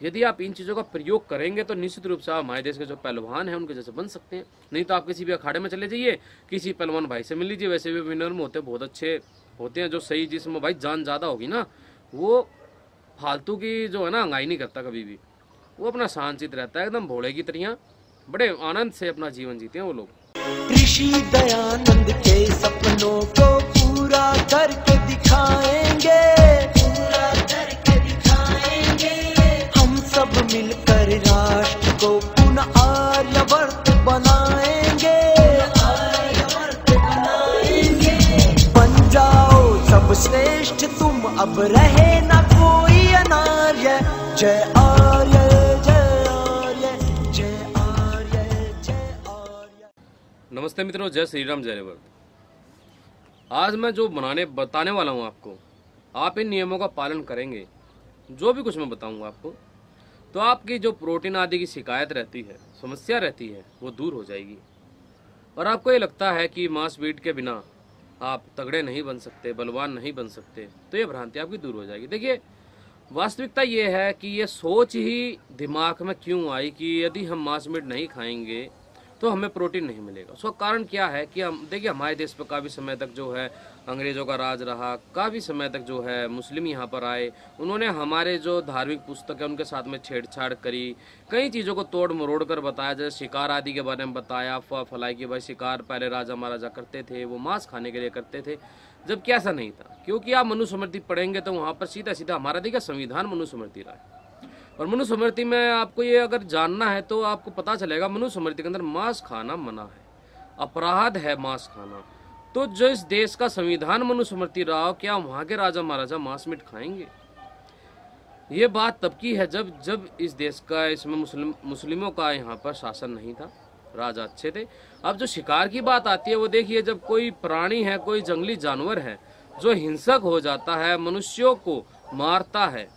यदि आप इन चीज़ों का प्रयोग करेंगे तो निश्चित रूप से आप हमारे देश के जो पहलवान हैं उनके जैसे बन सकते हैं। नहीं तो आप किसी भी अखाड़े में चले जाइए, किसी पहलवान भाई से मिल लीजिए, वैसे भी विनर में होते बहुत अच्छे होते हैं, जो सही जिसमें भाई जान ज़्यादा होगी ना, वो फालतू की जो है ना अंगाई नहीं करता कभी भी, वो अपना शांतचित रहता है, एकदम भोले की तरह बड़े आनंद से अपना जीवन जीते हैं वो लोग। ऋषि दयानंद के सपनों को पूरा करके दिखाएंगे, पूरा करके दिखाएंगे। हम सब मिलकर राष्ट्र को पुनः आर्यवर्त बनाएंगे, आर्यवर्त बनाएंगे। बन जाओ सब श्रेष्ठ तुम, अब रहे ना कोई अनार्य। जय आर्य, जय आर्य, जय आर्य, जय आर्य। नमस्ते मित्रों, जय श्री राम, जय रेवत। आज मैं जो बताने वाला हूँ आपको, आप इन नियमों का पालन करेंगे, जो भी कुछ मैं बताऊंगा आपको, तो आपकी जो प्रोटीन आदि की शिकायत रहती है, समस्या रहती है, वो दूर हो जाएगी। और आपको ये लगता है कि मांस मीट के बिना आप तगड़े नहीं बन सकते, बलवान नहीं बन सकते, तो ये भ्रांति आपकी दूर हो जाएगी। देखिए, वास्तविकता ये है कि ये सोच ही दिमाग में क्यों आई कि यदि हम मांस मीट नहीं खाएंगे तो हमें प्रोटीन नहीं मिलेगा। उसका कारण क्या है कि हम देखिए, हमारे देश पर काफ़ी समय तक जो है अंग्रेज़ों का राज रहा, काफ़ी समय तक जो है मुस्लिम यहाँ पर आए, उन्होंने हमारे जो धार्मिक पुस्तक है उनके साथ में छेड़छाड़ करी, कई चीज़ों को तोड़ मरोड़ कर बताया, जैसे शिकार आदि के बारे में बताया, अफवाह फैलाई कि भाई शिकार पहले राजा महाराजा करते थे, वो मांस खाने के लिए करते थे, जबकि ऐसा नहीं था। क्योंकि आप मनुस्मृति पढ़ेंगे तो वहाँ पर सीधा सीधा हमारा देखिए संविधान मनुस्मृति रहा है, और मनुस्मृति में आपको ये अगर जानना है तो आपको पता चलेगा मनुस्मृति के अंदर मांस खाना मना है, अपराध है मांस खाना। तो जो इस देश का संविधान मनुस्मृति रहा हो, क्या वहाँ के राजा महाराजा मांस मीट खाएंगे? ये बात तब की है जब इस देश का, इसमें मुस्लिमों का यहाँ पर शासन नहीं था, राजा अच्छे थे। अब जो शिकार की बात आती है, वो देखिए, जब कोई प्राणी है, कोई जंगली जानवर है जो हिंसक हो जाता है, मनुष्यों को मारता है,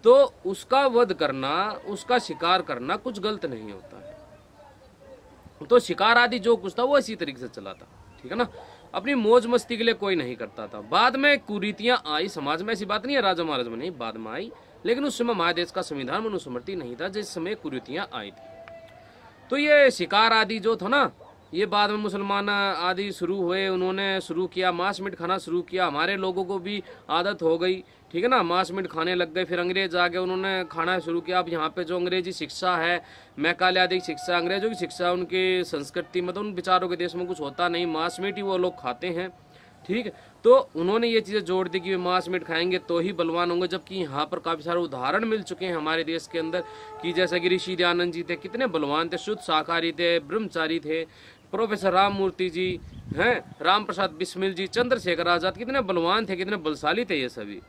तो उसका वध करना, उसका शिकार करना कुछ गलत नहीं होता है। तो शिकार आदि जो कुछ था वो इसी तरीके से चला था, ठीक है ना। अपनी मौज मस्ती के लिए कोई नहीं करता था। बाद में कुरीतियां आई समाज में, ऐसी बात नहीं है राजा महाराज में नहीं, बाद में आई, लेकिन उस समय हमारे देश का संविधान मनुस्मृति नहीं था जिस समय कुरीतियां आई थी। तो ये शिकार आदि जो था ना, ये बाद में मुसलमान आदि शुरू हुए, उन्होंने शुरू किया, मांस मीट खाना शुरू किया, हमारे लोगों को भी आदत हो गई, ठीक है ना, मांस मीट खाने लग गए। फिर अंग्रेज आ गए, उन्होंने खाना शुरू किया। अब यहाँ पे जो अंग्रेजी शिक्षा है, मैकाले शिक्षा, अंग्रेजों की शिक्षा, उनकी संस्कृति मतलब उन बेचारों के देश में कुछ होता नहीं, मांस मीट ही वो लोग खाते हैं, ठीक। तो उन्होंने ये चीज़ें जोड़ दी कि मांस मीट खाएंगे तो ही बलवान होंगे, जबकि यहाँ पर काफ़ी सारे उदाहरण मिल चुके हैं हमारे देश के अंदर कि जैसे कि ऋषि दयानंद जी थे, कितने बलवान थे, शुद्ध शाकाहारी थे, ब्रह्मचारी थे। प्रोफेसर राम मूर्ति जी हैं, राम प्रसाद बिस्मिल जी, चंद्रशेखर आजाद, कितने बलवान थे, कितने बलशाली थे ये सभी,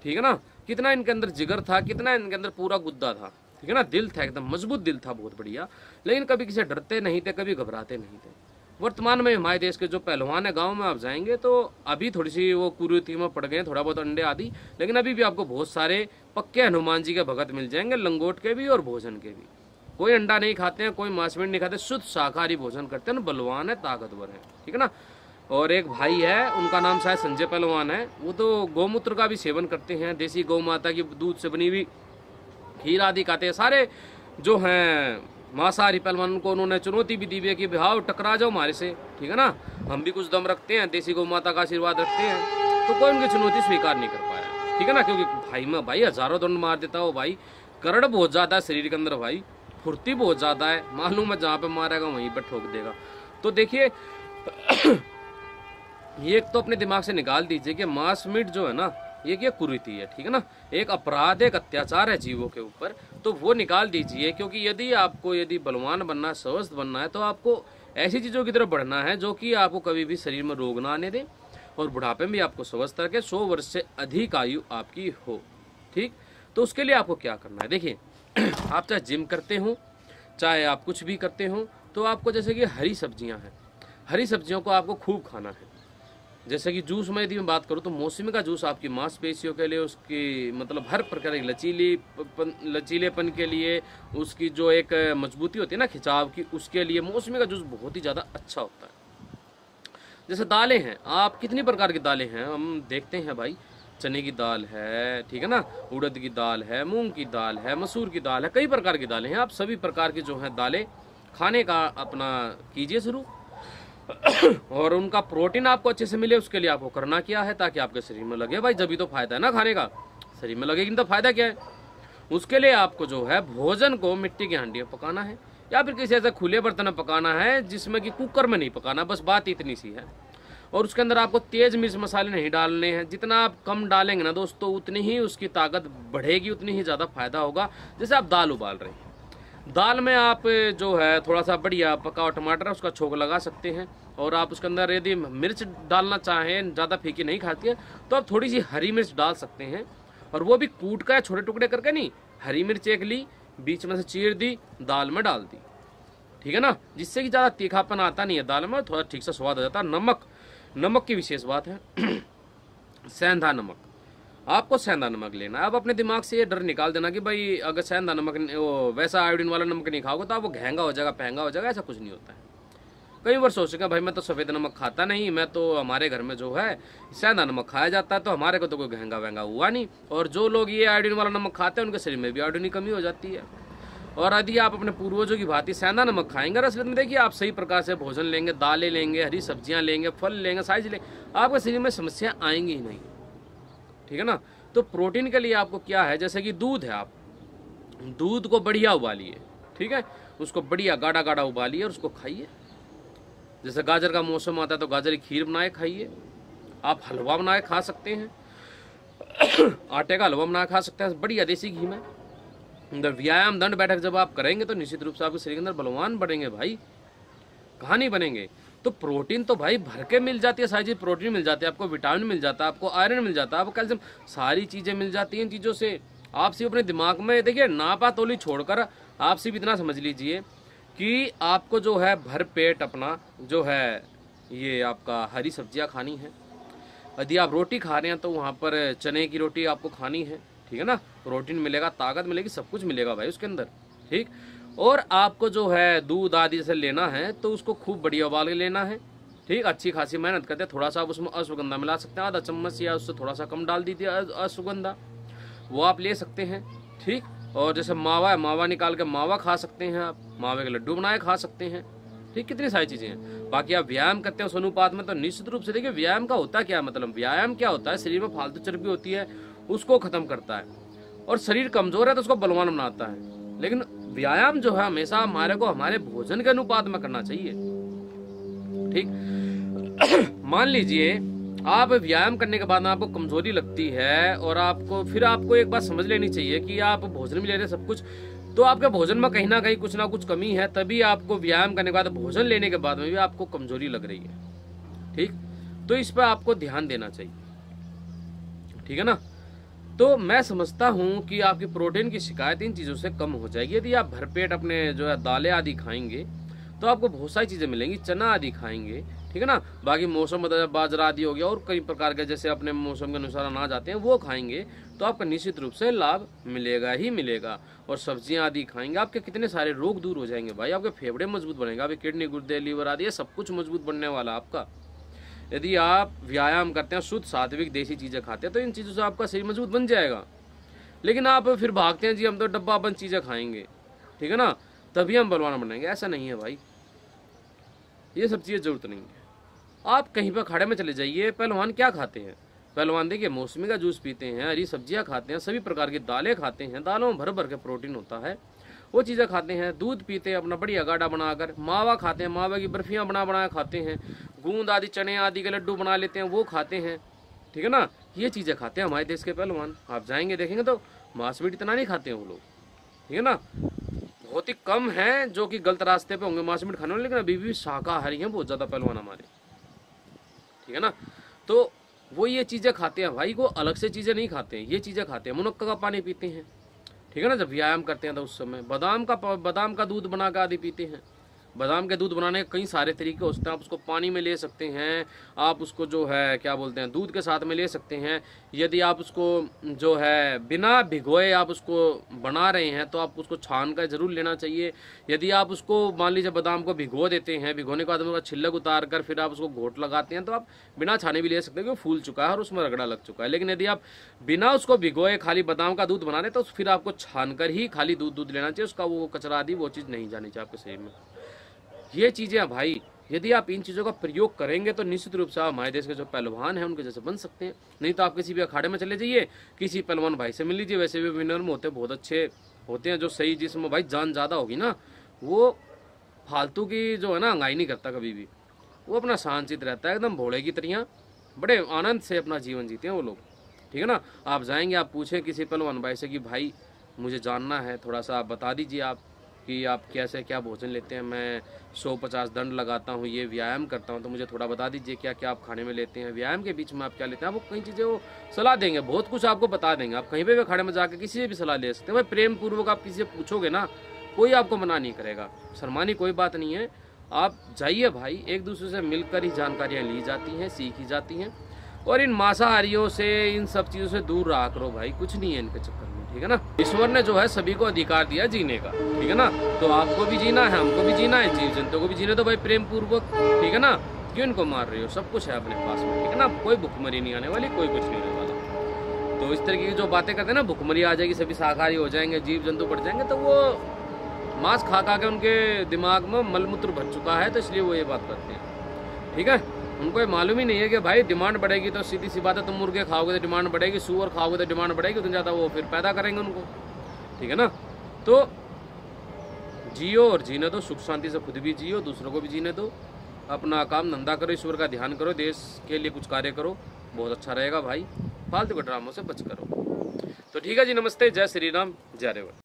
ठीक है ना। कितना इनके अंदर जिगर था, कितना इनके अंदर पूरा गुद्दा था, ठीक है ना, दिल था, एकदम मजबूत दिल था, बहुत बढ़िया। लेकिन कभी किसी डरते नहीं थे, कभी घबराते नहीं थे। वर्तमान में हमारे देश के जो पहलवान है, गांव में आप जाएंगे तो अभी थोड़ी सी वो कुरीति में पड़ गए, थोड़ा बहुत अंडे आदि, लेकिन अभी भी आपको बहुत सारे पक्के हनुमान जी के भगत मिल जाएंगे, लंगोट के भी और भोजन के भी। कोई अंडा नहीं खाते हैं, कोई मांस मीट नहीं खाते, शुद्ध शाकाहारी भोजन करते हैं, बलवान है, ताकतवर है, ठीक है ना। और एक भाई है, उनका नाम शायद संजय पहलवान है, वो तो गौमूत्र का भी सेवन करते हैं, देसी गौ माता की दूध से बनी हुई खीर आदि खाते हैं। सारे जो हैं मांसाहारी पहलवान को उन्होंने चुनौती भी दी है कि भाव टकरा जाओ हमारे से, ठीक है ना, हम भी कुछ दम रखते हैं, देसी गौ माता का आशीर्वाद रखते हैं। तो कोई उनकी चुनौती स्वीकार नहीं कर पाया, ठीक है ना, क्योंकि भाई में भाई हजारों दंड मार देता हो भाई, करड़ बहुत ज्यादा है शरीर के अंदर भाई, फुर्ती बहुत ज्यादा है, मालूम है जहाँ पे मारेगा वहीं पर ठोक देगा। तो देखिए ये एक तो अपने दिमाग से निकाल दीजिए कि मांस मीट जो है ना, ये क्या कुरीति है, ठीक है ना, एक अपराध, एक अत्याचार है जीवों के ऊपर, तो वो निकाल दीजिए। क्योंकि यदि बलवान बनना है, स्वस्थ बनना है, तो आपको ऐसी चीज़ों की तरफ बढ़ना है जो कि आपको कभी भी शरीर में रोग ना आने दे और बुढ़ापे में भी आपको स्वस्थ रखे, 100 वर्ष से अधिक आयु आपकी हो, ठीक। तो उसके लिए आपको क्या करना है, देखिए आप चाहे जिम करते हो, चाहे आप कुछ भी करते हो, तो आपको जैसे कि हरी सब्जियां हैं, हरी सब्जियों को आपको खूब खाना है। जैसे कि जूस में यदि मैं बात करूँ तो मौसमी का जूस आपकी मांसपेशियों के लिए, उसकी मतलब हर प्रकार की लचीलेपन के लिए, उसकी जो एक मजबूती होती है ना खिंचाव की, उसके लिए मौसमी का जूस बहुत ही ज़्यादा अच्छा होता है। जैसे दालें हैं, आप कितनी प्रकार की दालें हैं हम देखते हैं भाई, चने की दाल है, ठीक है ना, उड़द की दाल है, मूंग की दाल है, मसूर की दाल है, कई प्रकार की दालें हैं। आप सभी प्रकार की जो है दालें खाने का अपना कीजिए शुरू और उनका प्रोटीन आपको अच्छे से मिले, उसके लिए आपको करना क्या है, ताकि आपके शरीर में लगे भाई, जब भी तो फायदा है ना खाने का, शरीर में लगेगी तो फायदा क्या है। उसके लिए आपको जो है भोजन को मिट्टी की हांडी में पकाना है, या फिर किसी ऐसे खुले बर्तन में पकाना है जिसमें कि कुकर में नहीं पकाना, बस बात इतनी सी है। और उसके अंदर आपको तेज मिर्च मसाले नहीं डालने हैं, जितना आप कम डालेंगे ना दोस्तों उतनी ही उसकी ताकत बढ़ेगी, उतनी ही ज़्यादा फायदा होगा। जैसे आप दाल उबाल रहे हैं, दाल में आप जो है थोड़ा सा बढ़िया पका हुआ टमाटर है उसका छोंक लगा सकते हैं, और आप उसके अंदर यदि मिर्च डालना चाहें, ज़्यादा फीकी नहीं खाती है तो आप थोड़ी सी हरी मिर्च डाल सकते हैं, और वो भी कूट का छोटे टुकड़े करके नहीं, हरी मिर्च एक ली, बीच में से चीर दी, दाल में डाल दी, ठीक है ना, जिससे कि ज़्यादा तीखापन आता नहीं है दाल में, थोड़ा ठीक से स्वाद आ जाता है। नमक की विशेष बात है सेंधा नमक, आपको सेंधा नमक लेना है। अब अपने दिमाग से ये डर निकाल देना कि भाई अगर सेंधा नमक वो वैसा आयोडीन वाला नमक नहीं खाओगे तो आप वो महंगा हो जाएगा, महंगा हो जाएगा, ऐसा कुछ नहीं होता है। कई बार सोचेगा भाई मैं तो सफ़ेद नमक खाता नहीं, मैं तो हमारे घर में जो है सेंधा नमक खाया जाता है, तो हमारे को तो कोई महंगा वहंगा हुआ नहीं। और जो लोग ये आयोडीन वाला नमक खाते हैं उनके शरीर में भी आयोडीन की कमी हो जाती है। और यदि आप अपने पूर्वजों की भांति सेंधा नमक खाएंगे, असलियत में देखिए आप सही प्रकार से भोजन लेंगे, दालें लेंगे, हरी सब्जियां लेंगे, फल लेंगे, सारी चीज़ लेंगे, आपके शरीर में समस्या आएंगी ही नहीं, ठीक है ना। तो प्रोटीन के लिए आपको क्या है, जैसे कि दूध है, आप दूध को बढ़िया उबालिए, ठीक है, उसको बढ़िया गाढ़ा गाढ़ा उबालिए और उसको खाइए। जैसे गाजर का मौसम आता है तो गाजर की खीर बनाए खाइए, आप हलवा बनाए खा सकते हैं आटे का हलवा बना खा सकते हैं बढ़िया देसी घी में। अंदर व्यायाम दंड बैठक जब आप करेंगे तो निश्चित रूप से आपके शरीर के अंदर बलवान बढ़ेंगे भाई, कहाँ नहीं बनेंगे। तो प्रोटीन तो भाई भर के मिल जाती है, सारी चीज़ प्रोटीन मिल जाती है, आपको विटामिन मिल जाता है, आपको आयरन मिल जाता है, आपको कैल्शियम, सारी चीज़ें मिल जाती हैं इन चीज़ों से। आप सिर्फ अपने दिमाग में देखिए नापा तोली छोड़कर आप सिर्फ इतना समझ लीजिए कि आपको जो है भर पेट अपना जो है ये आपका हरी सब्जियां खानी है। यदि आप रोटी खा रहे हैं तो वहाँ पर चने की रोटी आपको खानी है, ठीक है ना, प्रोटीन मिलेगा, ताकत मिलेगी, सब कुछ मिलेगा भाई उसके अंदर, ठीक। और आपको जो है दूध आदि से लेना है तो उसको खूब बढ़िया उबाल के लेना है, ठीक, अच्छी खासी मेहनत करते हैं। थोड़ा सा आप उसमें अश्वगंधा मिला सकते हैं, आधा चम्मच या उससे थोड़ा सा कम डाल दीजिए अश्वगंधा, वो आप ले सकते हैं, ठीक। और जैसे मावा है, मावा निकाल के मावा खा सकते हैं आप, मावे के लड्डू बनाए खा सकते हैं, ठीक, कितनी सारी चीज़ें हैं। बाकी आप व्यायाम करते हैं उस अनुपात में, तो निश्चित रूप से देखिए व्यायाम का होता क्या मतलब, व्यायाम क्या होता है, शरीर में फालतू चर्बी होती है उसको खत्म करता है, और शरीर कमजोर है तो उसको बलवान बनाता है। लेकिन व्यायाम जो है हमेशा हमारे को हमारे भोजन के अनुपात में करना चाहिए, ठीक। मान लीजिए आप व्यायाम करने के बाद आपको कमजोरी लगती है और आपको एक बात समझ लेनी चाहिए कि आप भोजन भी ले रहे हैं सब कुछ, तो आपके भोजन में कहीं ना कुछ कमी है, तभी आपको व्यायाम करने के बाद भोजन लेने के बाद में भी आपको कमजोरी लग रही है, ठीक। तो इस पर आपको ध्यान देना चाहिए, ठीक है ना। तो मैं समझता हूं कि आपकी प्रोटीन की शिकायत इन चीज़ों से कम हो जाएगी। यदि आप भरपेट अपने जो है दालें आदि खाएंगे तो आपको बहुत सारी चीज़ें मिलेंगी, चना आदि खाएंगे, ठीक है ना। बाकी मौसम बाजरा आदि हो गया और कई प्रकार के जैसे अपने मौसम के अनुसार अनाज आते हैं वो खाएंगे तो आपका निश्चित रूप से लाभ मिलेगा ही मिलेगा। और सब्जियां आदि खाएंगे, आपके कितने सारे रोग दूर हो जाएंगे भाई, आपके फेफड़े मजबूत बनेंगे, आपके किडनी गुर्दे लीवर आदि ये सब कुछ मजबूत बनने वाला आपका। यदि आप व्यायाम करते हैं, शुद्ध सात्विक देसी चीज़ें खाते हैं तो इन चीज़ों से आपका शरीर मजबूत बन जाएगा। लेकिन आप फिर भागते हैं जी हम तो डब्बा बंद चीज़ें खाएंगे, ठीक है ना, तभी हम बलवान बनेंगे, ऐसा नहीं है भाई, ये सब चीज़ें जरूरत नहीं है। आप कहीं पर खाड़े में चले जाइए, पहलवान क्या खाते हैं, पहलवान देखिए मौसमी का जूस पीते हैं, हरी सब्जियां खाते हैं, सभी प्रकार की दालें खाते हैं, दालों में भर भर के प्रोटीन होता है, वो चीज़ें खाते हैं, दूध पीते हैं अपना बढ़िया गाढ़ा बनाकर, मावा खाते हैं, मावा की बर्फियाँ बना खाते हैं, गूंद आदि चने आदि के लड्डू बना लेते हैं वो खाते हैं, ठीक है ना। ये चीज़ें खाते हैं हमारे देश के पहलवान, आप जाएंगे देखेंगे तो मांस मीट इतना नहीं खाते हैं वो लोग, ठीक है ना। बहुत ही कम हैं जो कि गलत रास्ते पे होंगे मांस मीट खाने वाले, लेकिन अभी भी शाकाहारी हैं बहुत ज़्यादा पहलवान हमारे, ठीक है ना। तो वो ये चीज़ें खाते हैं भाई, को अलग से चीज़ें नहीं खाते हैं, ये चीज़ें खाते हैं, मुनक्का का पानी पीते हैं, ठीक है ना, जब व्यायाम करते हैं तो उस समय बादाम का दूध बना कर आदि पीते हैं, बादाम के दूध बनाने के कई सारे तरीके होते हैं। आप उसको पानी में ले सकते हैं, आप उसको जो है क्या बोलते हैं दूध के साथ में ले सकते हैं। यदि आप उसको जो है बिना भिगोए आप उसको बना रहे हैं तो आप उसको छान कर जरूर लेना चाहिए। यदि आप उसको मान लीजिए बादाम को भिगो देते हैं, भिगोने के बाद उसका छिलक उतार कर फिर आप उसको घोट लगाते हैं तो आप बिना छाने भी ले सकते हैं क्योंकि फूल चुका है और उसमें रगड़ा लग चुका है। लेकिन यदि आप बिना उसको भिगोए खाली बादाम का दूध बना रहे तो फिर आपको छान कर ही खाली दूध लेना चाहिए। उसका वो कचरा आदि वो चीज़ नहीं जानी चाहिए आपके शरीर में। ये चीज़ें भाई यदि आप इन चीज़ों का प्रयोग करेंगे तो निश्चित रूप से आप हमारे देश के जो पहलवान हैं उनके जैसे बन सकते हैं। नहीं तो आप किसी भी अखाड़े में चले जाइए, किसी पहलवान भाई से मिल लीजिए, वैसे भी विनर में होते बहुत अच्छे होते हैं, जो सही जिसमें भाई जान ज़्यादा होगी ना वो फालतू की जो है ना अंगाई नहीं करता कभी भी, वो अपना शांतचित रहता है एकदम भोले की तरह, बड़े आनंद से अपना जीवन जीते हैं वो लोग। ठीक है ना। आप जाएंगे, आप पूछें किसी पहलवान भाई से कि भाई मुझे जानना है, थोड़ा सा आप बता दीजिए आप कि आप कैसे क्या भोजन लेते हैं, मैं 150 दंड लगाता हूँ, ये व्यायाम करता हूँ, तो मुझे थोड़ा बता दीजिए क्या क्या आप खाने में लेते हैं, व्यायाम के बीच में आप क्या लेते हैं। आपको कई चीज़ें वो सलाह देंगे, बहुत कुछ आपको बता देंगे। आप कहीं पे भी अखाड़े में जाकर किसी से भी सलाह ले सकते हैं। भाई प्रेम पूर्वक आप किसी से पूछोगे ना, कोई आपको मना नहीं करेगा, शर्मानी कोई बात नहीं है। आप जाइए भाई, एक दूसरे से मिलकर ही जानकारियाँ ली जाती हैं, सीखी जाती हैं। और इन मांसाहारियों से, इन सब चीज़ों से दूर रहा करो भाई, कुछ नहीं है इनके चक्कर में। ठीक है ना। ईश्वर ने जो है सभी को अधिकार दिया जीने का। ठीक है ना। तो आपको भी जीना है, हमको भी जीना है, जीव जंतु को भी जीने दो भाई प्रेम पूर्वक। ठीक है ना। क्यों इनको मार रहे हो, सब कुछ है अपने पास में। ठीक है ना। कोई भुखमरी नहीं आने वाली, कोई कुछ नहीं होने वाला। तो इस तरीके की जो बातें करते हैं ना, भुखमरी आ जाएगी, सभी शाकाहारी हो जाएंगे, जीव जंतु बढ़ जाएंगे, तो वो मांस खा खा के उनके दिमाग में मलमूत्र भर चुका है, तो इसलिए वो ये बात करते हैं। ठीक है। उनको ये मालूम ही नहीं है कि भाई डिमांड बढ़ेगी तो सीधी सी बात है, तुम मुर्गे खाओगे तो डिमांड बढ़ेगी, सूअर खाओगे तो डिमांड बढ़ेगी, उतना ज़्यादा वो फिर पैदा करेंगे उनको। ठीक है ना। तो जियो और जीने दो, सुख शांति से खुद भी जियो, दूसरों को भी जीने दो, अपना काम धंधा करो, ईश्वर का ध्यान करो, देश के लिए कुछ कार्य करो, बहुत अच्छा रहेगा भाई। फालतू के ड्रामों से बच करो। तो ठीक है जी, नमस्ते, जय श्री राम, जय रेवत।